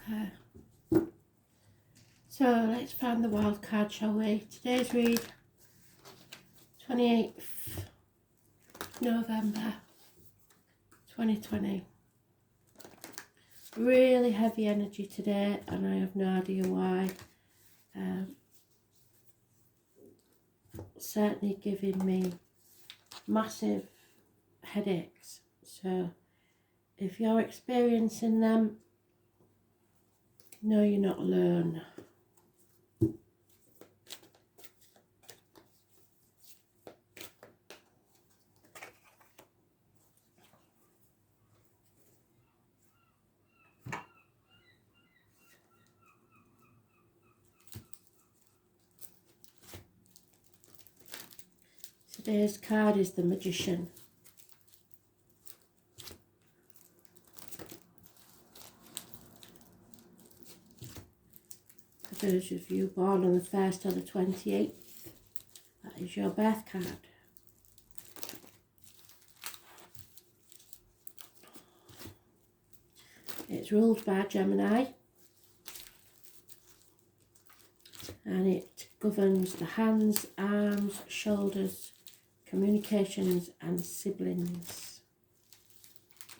Okay. So let's find the wild card, shall we? Today's read, 28th November 2020. Really heavy energy today, and I have no idea why. Certainly giving me massive headaches. So if you're experiencing them, no, you're not alone. Today's card is the Magician. For those of you born on the 1st or the 28th, that is your birth card. It's ruled by Gemini, and it governs the hands, arms, shoulders, communications and siblings.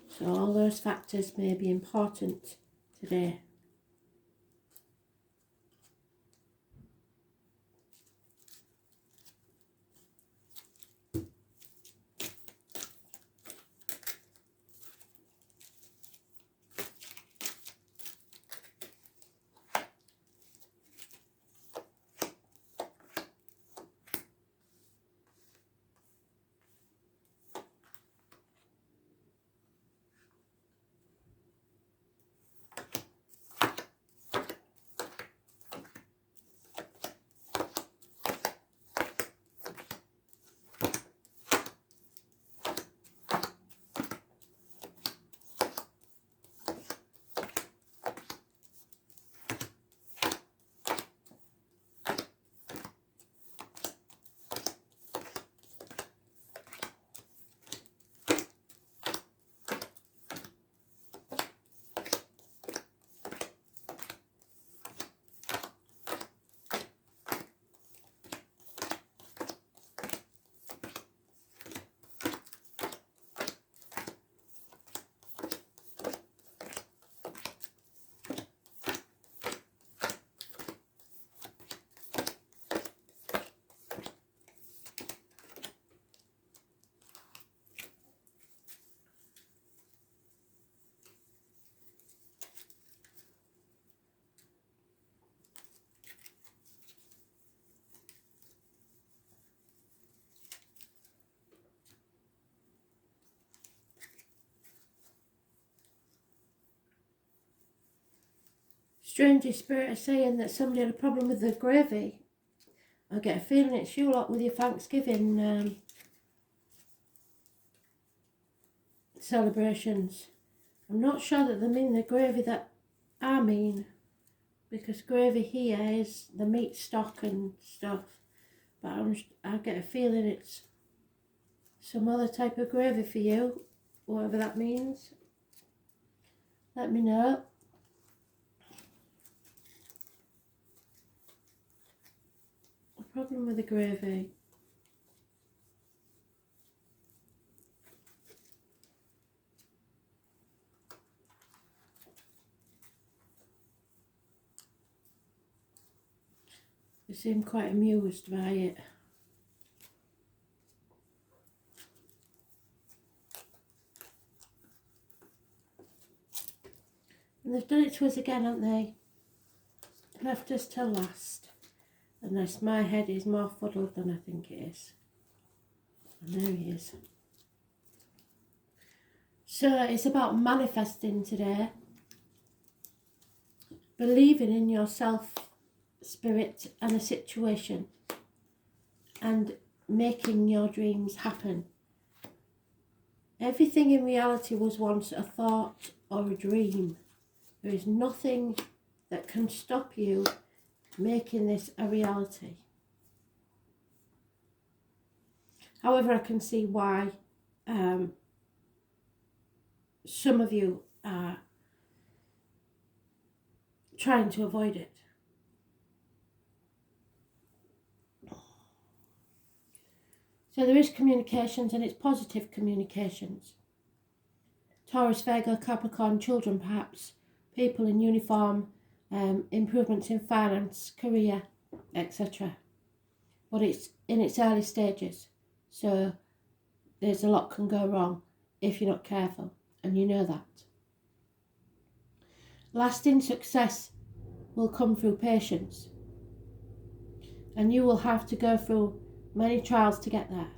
So all those factors may be important today. Stranger Spirit are saying that somebody had a problem with the gravy. I get a feeling it's you lot with your Thanksgiving celebrations. I'm not sure that they mean the gravy that I mean, because gravy here is the meat stock and stuff, but I get a feeling it's some other type of gravy for you, whatever that means. Let me know. The problem with the gravy. You seem quite amused by it. And they've done it to us again, haven't they? Left us till last. Unless my head is more fuddled than I think it is. And there he is. So it's about manifesting today. Believing in yourself, spirit and a situation. And making your dreams happen. Everything in reality was once a thought or a dream. There is nothing that can stop you making this a reality. However, I can see why some of you are trying to avoid it. So there is communications, and it's positive communications. Taurus, Virgo, Capricorn, children perhaps, people in uniform, improvements in finance, career, etc. But it's in its early stages, so there's a lot can go wrong if you're not careful, and you know that. Lasting success will come through patience, and you will have to go through many trials to get there.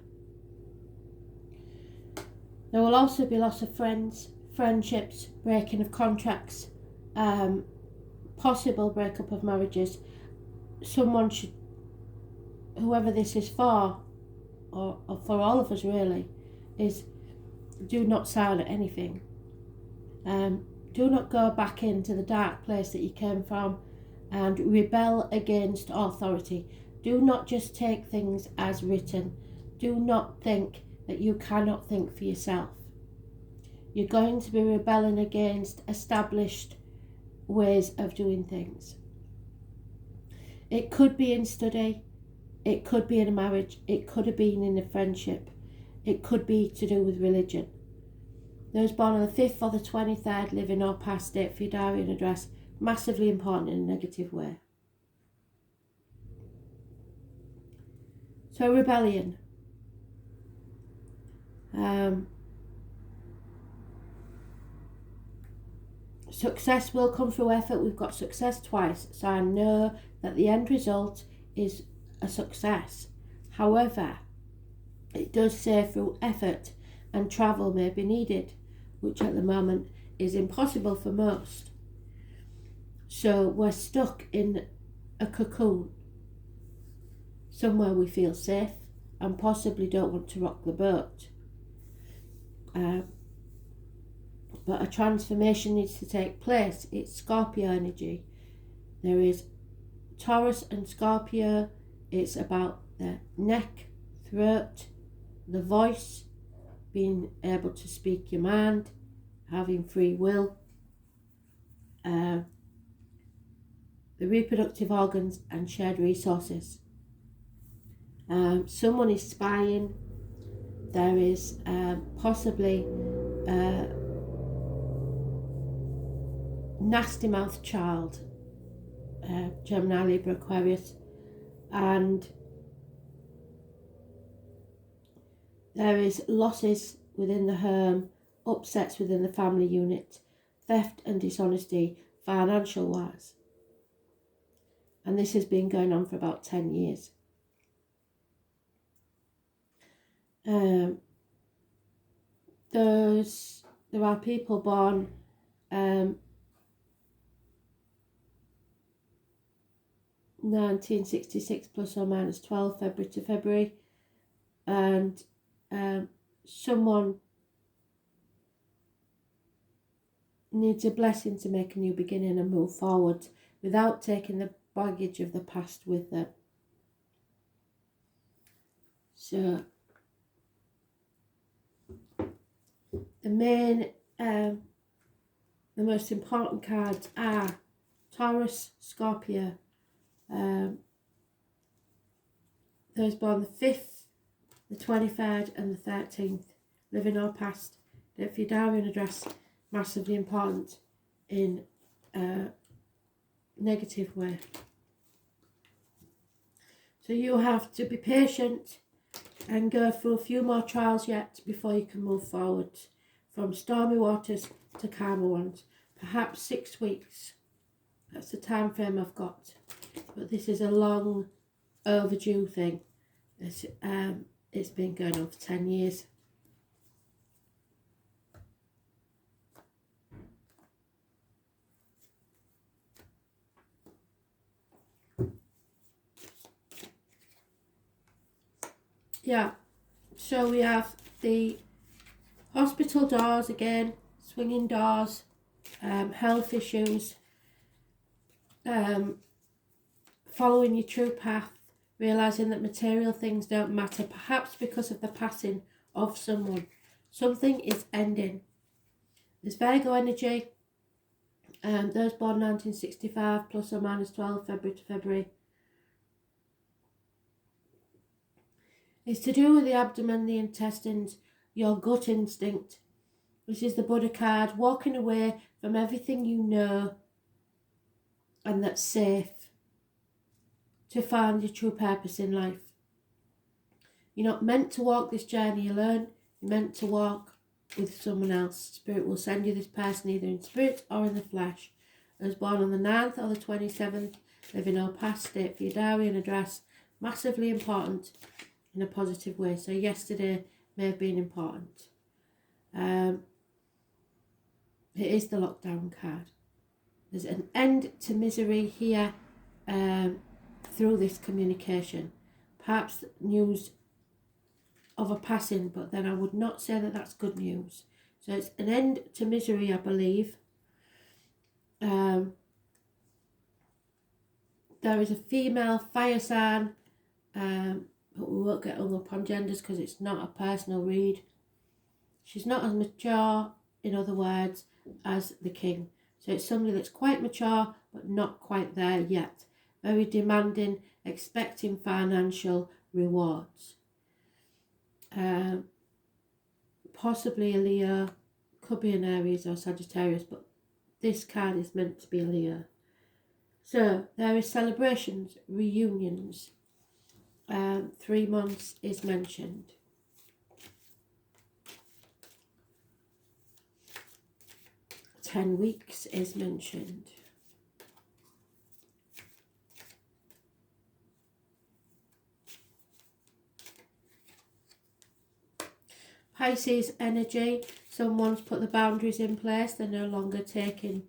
There will also be loss of friends, friendships, breaking of contracts, possible breakup of marriages. Someone should, whoever this is for, or for all of us really, is do not sign anything. Do not go back into the dark place that you came from and rebel against authority. Do not just take things as written. Do not think that you cannot think for yourself. You're going to be rebelling against established ways of doing things. It could be in study, it could be in a marriage, it could have been in a friendship, it could be to do with religion. Those born on the 5th or the 23rd, living or past date for your diary and address, massively important in a negative way. So rebellion. Success will come through effort. We've got success twice, so I know that the end result is a success. However, it does say through effort, and travel may be needed, which at the moment is impossible for most. So we're stuck in a cocoon, somewhere we feel safe and possibly don't want to rock the boat. But a transformation needs to take place. It's Scorpio energy. There is Taurus and Scorpio. It's about the neck, throat, the voice, being able to speak your mind, having free will, the reproductive organs and shared resources. Someone is spying. There is possibly nasty mouth child, Gemini, Libra, Aquarius, and there is losses within the home, upsets within the family unit, theft and dishonesty financial wise, and this has been going on for about 10 years. There are people born 1966 plus or minus 12 February to February, and someone needs a blessing to make a new beginning and move forward without taking the baggage of the past with them. So the main, the most important cards are Taurus, Scorpio, those born the 5th, the 23rd and the 13th, living or past. If your diary and address, massively important in a negative way. So you have to be patient and go through a few more trials yet before you can move forward from stormy waters to calmer ones. Perhaps 6 weeks. That's the time frame I've got. But this is a long overdue thing. It's been going on for 10 years. Yeah, so we have the hospital doors again, swinging doors, health issues, following your true path, realising that material things don't matter, perhaps because of the passing of someone. Something is ending. There's Virgo energy, Those born 1965 plus or minus 12 February to February. It's to do with the abdomen, the intestines, your gut instinct. This is the Buddha card, walking away from everything you know and that's safe to find your true purpose in life. You're not meant to walk this journey alone. You're meant to walk with someone else. Spirit will send you this person either in spirit or in the flesh. I was born on the 9th or the 27th, living or past, state for your diary and address. Massively important in a positive way. So yesterday may have been important. It is the lockdown card. There's an end to misery here through this communication. Perhaps news of a passing, but then I would not say that that's good news. So it's an end to misery, I believe. There is a female fire sign, but we won't get hung up on genders because it's not a personal read. She's not as mature, in other words, as the king. So it's somebody that's quite mature, but not quite there yet. Very demanding, expecting financial rewards. Possibly a Leo, could be an Aries or Sagittarius, but this card is meant to be a Leo. So there is celebrations, reunions. 3 months is mentioned. "10 weeks is mentioned. Pisces energy, someone's put the boundaries in place. They're no longer taking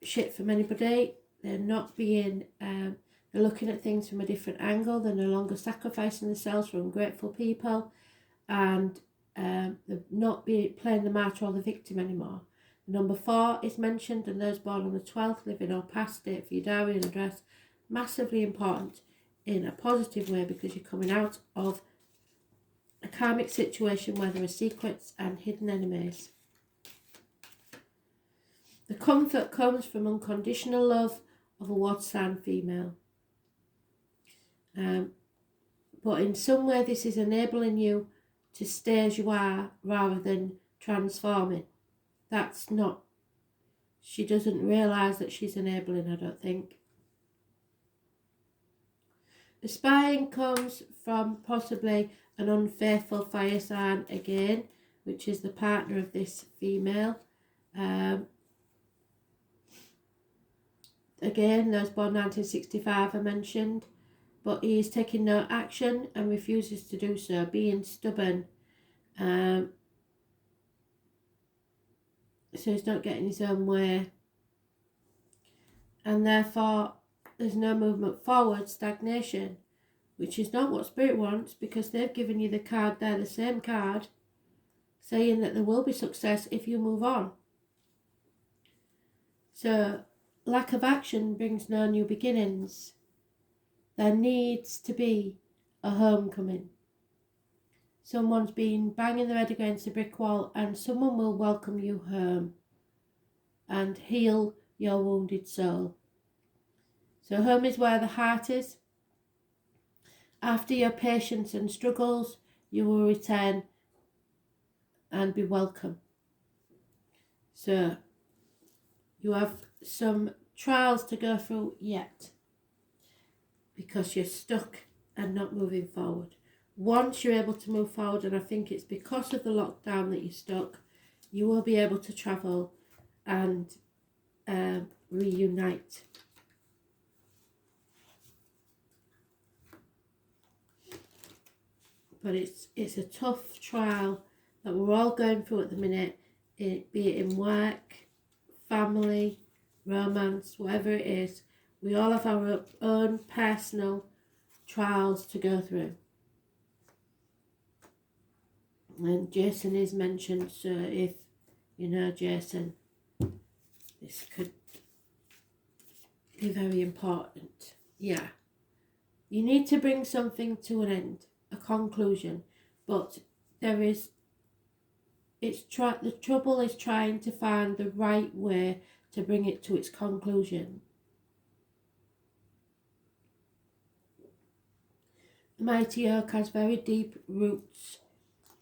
shit from anybody. They're not being, they're looking at things from a different angle. They're no longer sacrificing themselves for ungrateful people. And they're not playing the martyr or the victim anymore. Number 4 is mentioned, and those born on the 12th, living or past, date for your diary and address. Massively important in a positive way because you're coming out of a karmic situation where there are secrets and hidden enemies. The comfort comes from unconditional love of a water sign female. But in some way this is enabling you to stay as you are rather than transforming. That's not, she doesn't realise that she's enabling, I don't think. The spying comes from possibly an unfaithful fire sign again, which is the partner of this female. Again, those born 1965 are mentioned, but he is taking no action and refuses to do so, being stubborn. So he's not getting his own way. And therefore, there's no movement forward, stagnation, which is not what Spirit wants because they've given you the card there, the same card, saying that there will be success if you move on. So, lack of action brings no new beginnings. There needs to be a homecoming. Someone's been banging their head against a brick wall and someone will welcome you home and heal your wounded soul. So home is where the heart is. After your patience and struggles, you will return and be welcome. So you have some trials to go through yet because you're stuck and not moving forward. Once you're able to move forward, and I think it's because of the lockdown that you're stuck, you will be able to travel and reunite. But it's a tough trial that we're all going through at the minute, be it in work, family, romance, whatever it is. We all have our own personal trials to go through. And Jason is mentioned, so if you know Jason, this could be very important. Yeah. You need to bring something to an end, a conclusion, but the trouble is trying to find the right way to bring it to its conclusion. The mighty oak has very deep roots,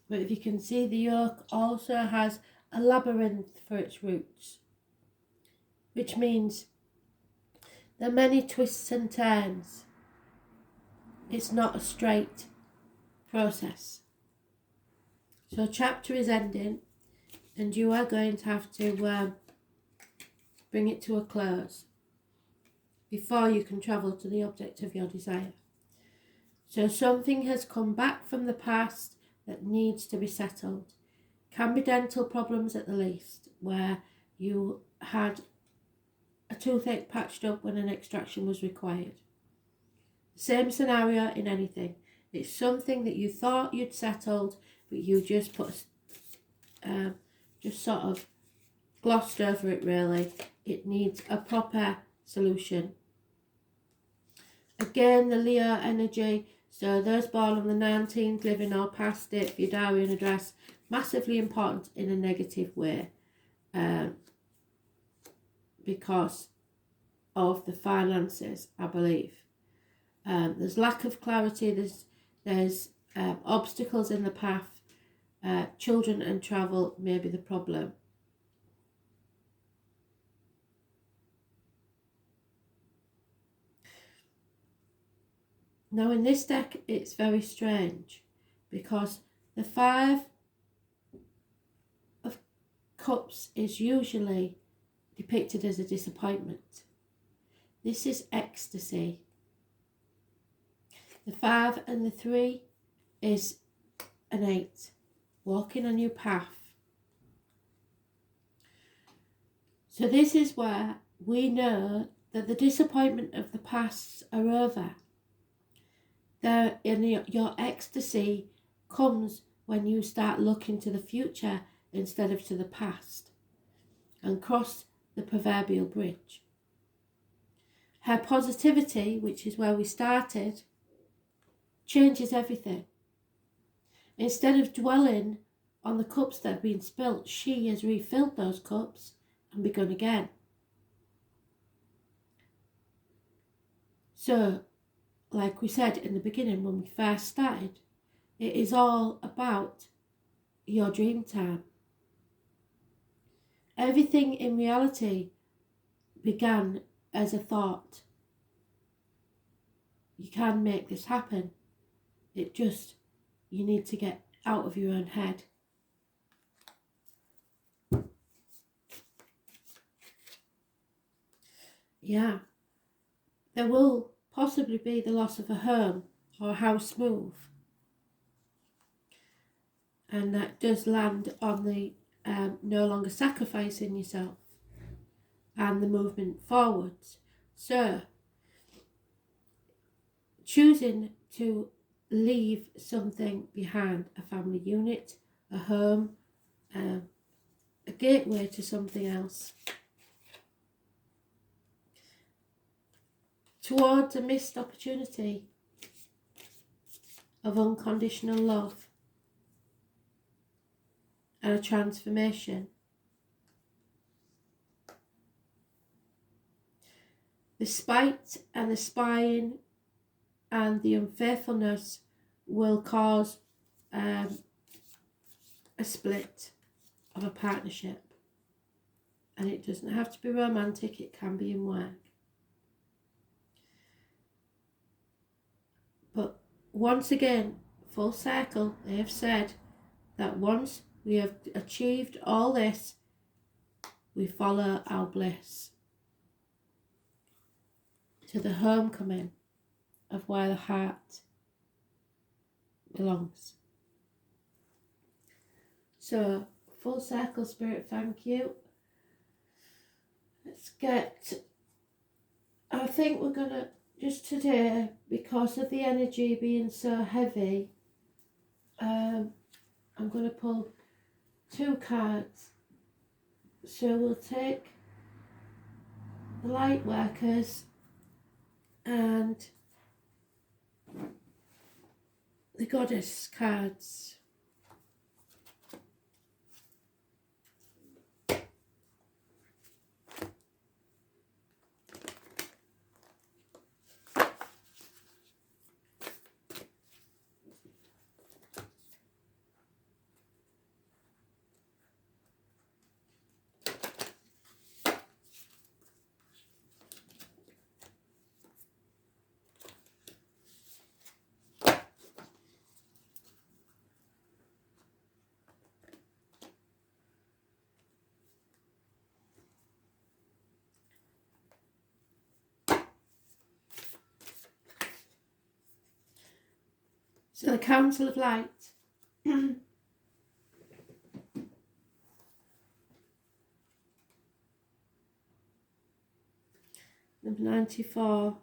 but if you can see, the oak also has a labyrinth for its roots, which means there are many twists and turns. It's not a straight process. So chapter is ending, and you are going to have to bring it to a close before you can travel to the object of your desire. So something has come back from the past that needs to be settled. Can be dental problems at the least, where you had a toothache patched up when an extraction was required. Same scenario in anything. It's something that you thought you'd settled, but you just just sort of glossed over it really. It needs a proper solution. Again, the Leo energy, so those born on the 19th, living or past it, for your diary and address, massively important in a negative way, because of the finances, I believe. There's lack of clarity, there's obstacles in the path, children and travel may be the problem. Now in this deck it's very strange because the 5 of Cups is usually depicted as a disappointment. This is ecstasy. The 5 and the 3 is an 8, walking a new path. So this is where we know that the disappointment of the past are over. Your ecstasy comes when you start looking to the future instead of to the past and cross the proverbial bridge. Her positivity, which is where we started, changes everything. Instead of dwelling on the cups that have been spilt, she has refilled those cups and begun again. So, like we said in the beginning when we first started, it is all about your dream time. Everything in reality began as a thought. You can make this happen. You need to get out of your own head. Yeah, there will possibly be the loss of a home or a house move. And that does land on the no longer sacrificing yourself and the movement forwards. So, choosing to leave something behind, a family unit, a home, a gateway to something else, towards a missed opportunity of unconditional love and a transformation. The spite and the spying and the unfaithfulness will cause a split of a partnership. And it doesn't have to be romantic, it can be in work. But once again, full circle, they have said that once we have achieved all this, we follow our bliss to the homecoming of where the heart belongs. So, full circle, Spirit, thank you. I think we're going to, just today, because of the energy being so heavy, I'm going to pull 2 cards. So we'll take the light workers and the goddess cards. So the Council of Light. Number 94.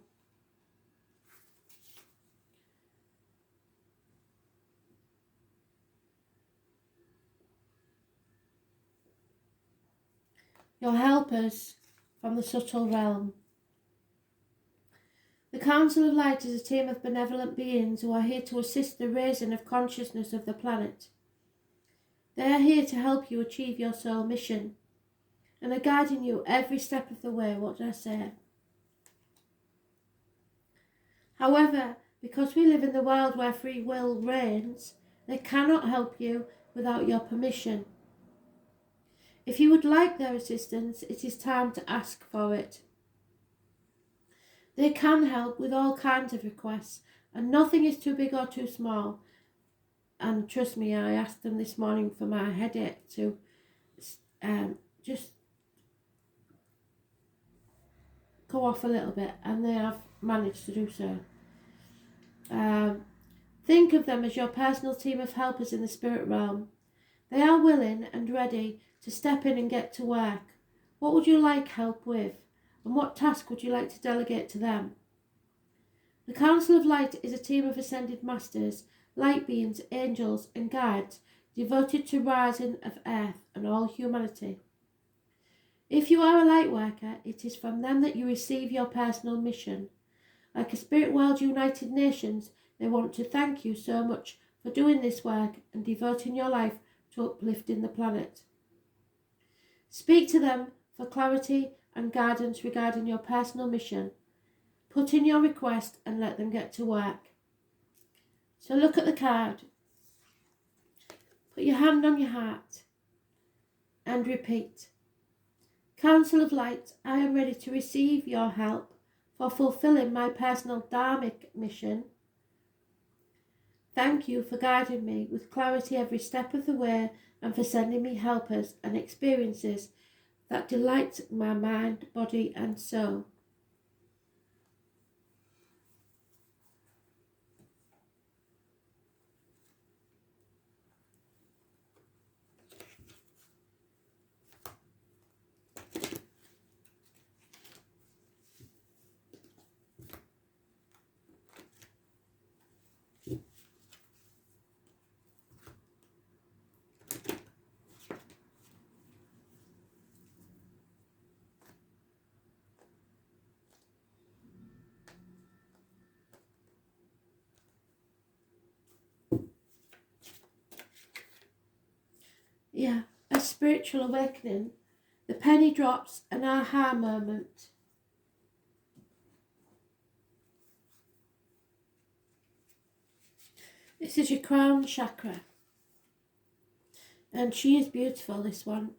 Your helpers from the subtle realm. The Council of Light is a team of benevolent beings who are here to assist the raising of consciousness of the planet. They are here to help you achieve your soul mission and are guiding you every step of the way. What did I say? However, because we live in the world where free will reigns, they cannot help you without your permission. If you would like their assistance, it is time to ask for it. They can help with all kinds of requests, and nothing is too big or too small. And trust me, I asked them this morning for my headache to just go off a little bit, and they have managed to do so. Think of them as your personal team of helpers in the spirit realm. They are willing and ready to step in and get to work. What would you like help with? And what task would you like to delegate to them? The Council of Light is a team of ascended masters, light beings, angels and guides devoted to rising of earth and all humanity. If you are a light worker, it is from them that you receive your personal mission. Like a Spirit World United Nations, they want to thank you so much for doing this work and devoting your life to uplifting the planet. Speak to them for clarity and guidance regarding your personal mission. Put in your request and let them get to work. So look at the card. Put your hand on your heart and repeat. Council of Light, I am ready to receive your help for fulfilling my personal dharmic mission. Thank you for guiding me with clarity every step of the way and for sending me helpers and experiences that delight my mind, body and soul. Yeah, a spiritual awakening, the penny drops, an aha moment. This is your crown chakra. And she is beautiful, this one.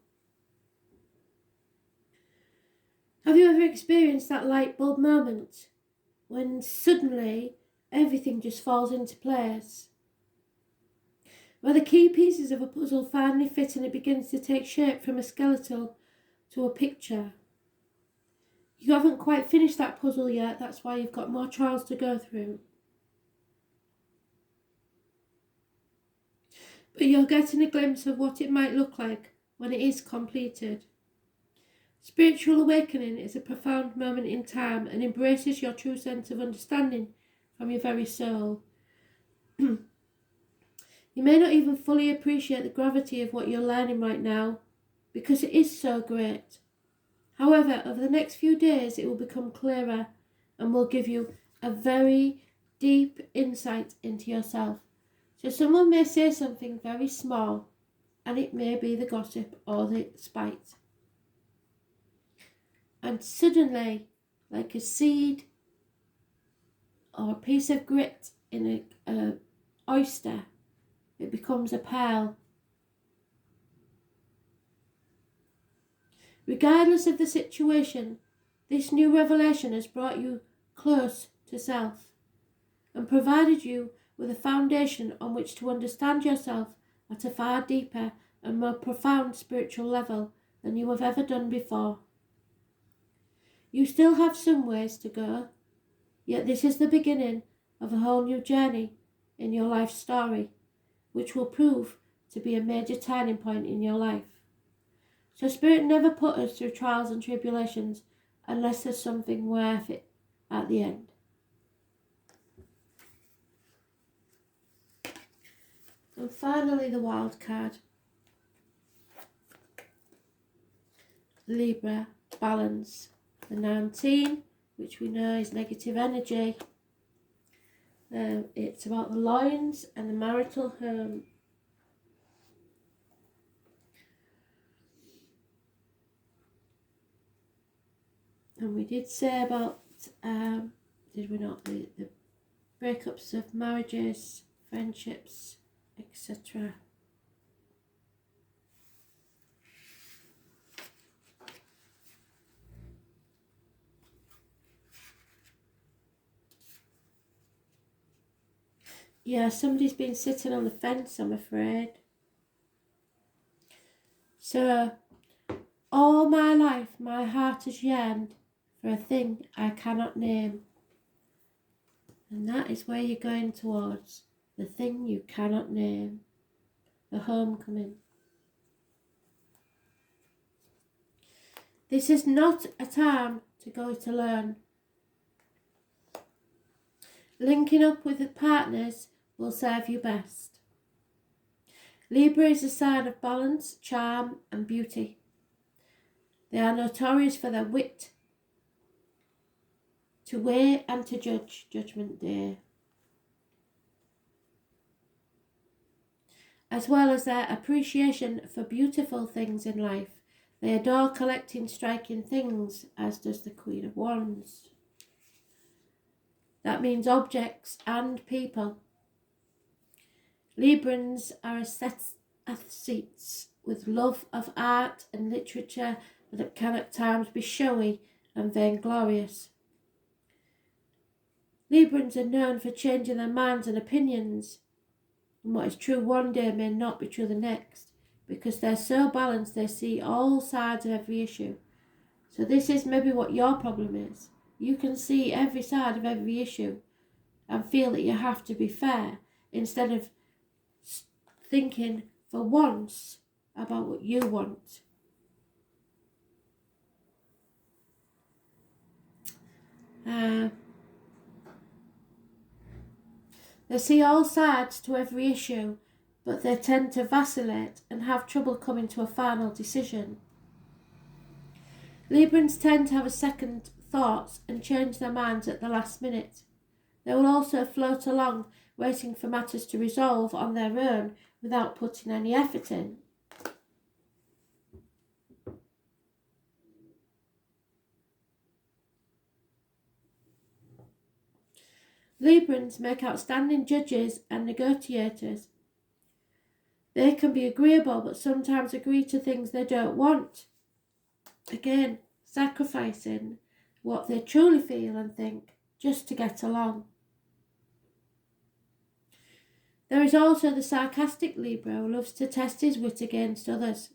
Have you ever experienced that light bulb moment when suddenly everything just falls into place? Where the key pieces of a puzzle finally fit and it begins to take shape from a skeletal to a picture. You haven't quite finished that puzzle yet, that's why you've got more trials to go through. But you're getting a glimpse of what it might look like when it is completed. Spiritual awakening is a profound moment in time and embraces your true sense of understanding from your very soul. You may not even fully appreciate the gravity of what you're learning right now, because it is so great. However, over the next few days it will become clearer and will give you a very deep insight into yourself. So someone may say something very small, and it may be the gossip or the spite. And suddenly, like a seed or a piece of grit in an oyster, it becomes a pearl. Regardless of the situation, this new revelation has brought you close to self and provided you with a foundation on which to understand yourself at a far deeper and more profound spiritual level than you have ever done before. You still have some ways to go, yet this is the beginning of a whole new journey in your life story, which will prove to be a major turning point in your life. So Spirit never put us through trials and tribulations unless there's something worth it at the end. And finally, the wild card. Libra, balance. The 19, which we know is negative energy. It's about the loins and the marital home. And we did say about, did we not, the breakups of marriages, friendships, etc. Yeah, somebody's been sitting on the fence, I'm afraid. So, all my life, my heart has yearned for a thing I cannot name. And that is where you're going towards. The thing you cannot name. The homecoming. This is not a time to go to learn. Linking up with the partners will serve you best. Libra is a sign of balance, charm and beauty. They are notorious for their wit, to weigh and to judge, Judgment Day, as well as their appreciation for beautiful things in life. They adore collecting striking things, as does the Queen of Wands. That means objects and people. Librans are aesthetes with love of art and literature that can at times be showy and vainglorious. Librans are known for changing their minds and opinions, and what is true one day may not be true the next, because they're so balanced they see all sides of every issue. So this is maybe what your problem is. You can see every side of every issue and feel that you have to be fair instead of thinking for once about what you want. They see all sides to every issue, but they tend to vacillate and have trouble coming to a final decision. Librans tend to have a second thoughts and change their minds at the last minute. They will also float along, waiting for matters to resolve on their own without putting any effort in. Librans make outstanding judges and negotiators. They can be agreeable, but sometimes agree to things they don't want. Again, sacrificing what they truly feel and think just to get along. There is also the sarcastic Libra who loves to test his wit against others,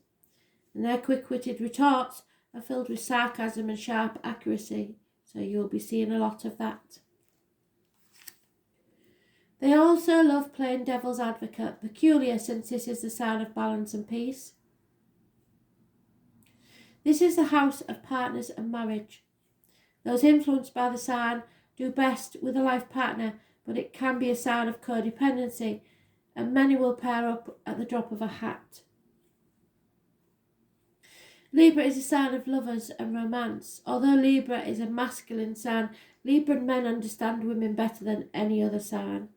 and their quick-witted retorts are filled with sarcasm and sharp accuracy, so you'll be seeing a lot of that. They also love playing devil's advocate, peculiar since this is the sign of balance and peace. This is the house of partners and marriage. Those influenced by the sign do best with a life partner, but it can be a sign of codependency, and many will pair up at the drop of a hat. Libra is a sign of lovers and romance. Although Libra is a masculine sign, Libran men understand women better than any other sign.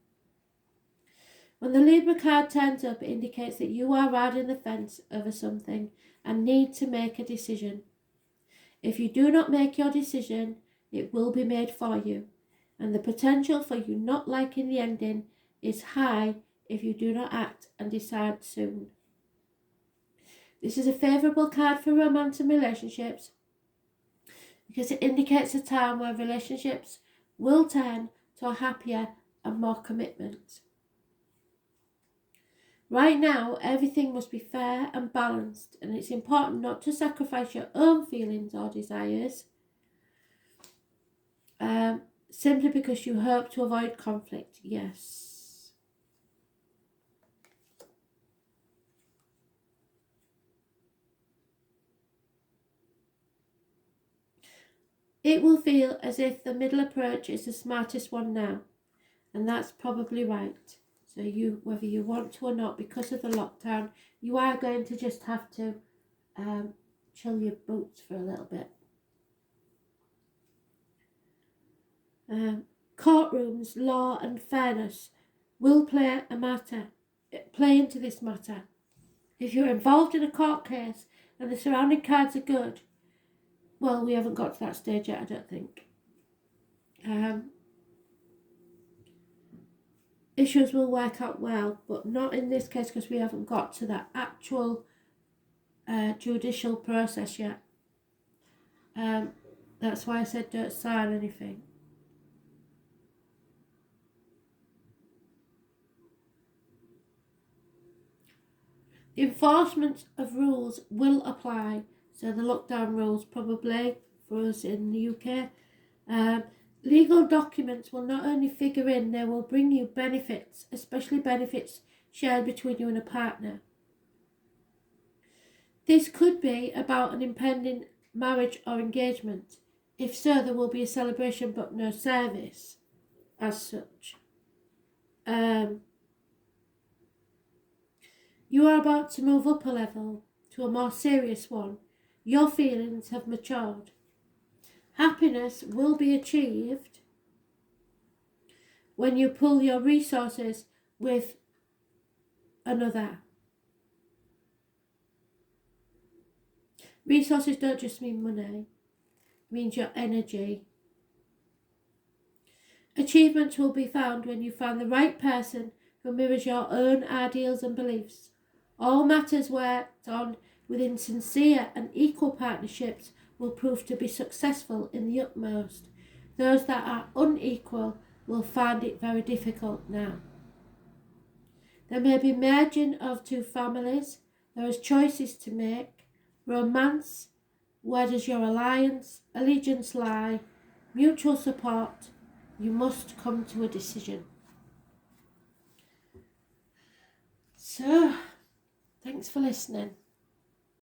When the Libra card turns up, it indicates that you are riding the fence over something and need to make a decision. If you do not make your decision, it will be made for you, and the potential for you not liking the ending is high if you do not act and decide soon. This is a favourable card for romance and relationships because it indicates a time where relationships will turn to a happier and more commitment. Right now, everything must be fair and balanced, and it's important not to sacrifice your own feelings or desires simply because you hope to avoid conflict. Yes. It will feel as if the middle approach is the smartest one now, and that's probably right. So whether you want to or not, because of the lockdown, you are going to just have to chill your boots for a little bit. Courtrooms, law and fairness will play into this matter. If you're involved in a court case and the surrounding cards are good, well, we haven't got to that stage yet, I don't think. Issues will work out well, but not in this case because we haven't got to that actual judicial process yet. That's why I said don't sign anything. The enforcement of rules will apply, so the lockdown rules probably for us in the UK. Legal documents will not only figure in, they will bring you benefits, especially benefits shared between you and a partner. This could be about an impending marriage or engagement. If so, there will be a celebration but no service as such. You are about to move up a level to a more serious one. Your feelings have matured. Happiness will be achieved when you pool your resources with another. Resources don't just mean money, it means your energy. Achievements will be found when you find the right person who mirrors your own ideals and beliefs. All matters worked on within sincere and equal partnerships will prove to be successful in the utmost. Those that are unequal will find it very difficult now. There may be merging of two families. There is choices to make. Romance. Where does your allegiance lie? Mutual support. You must come to a decision. So, thanks for listening.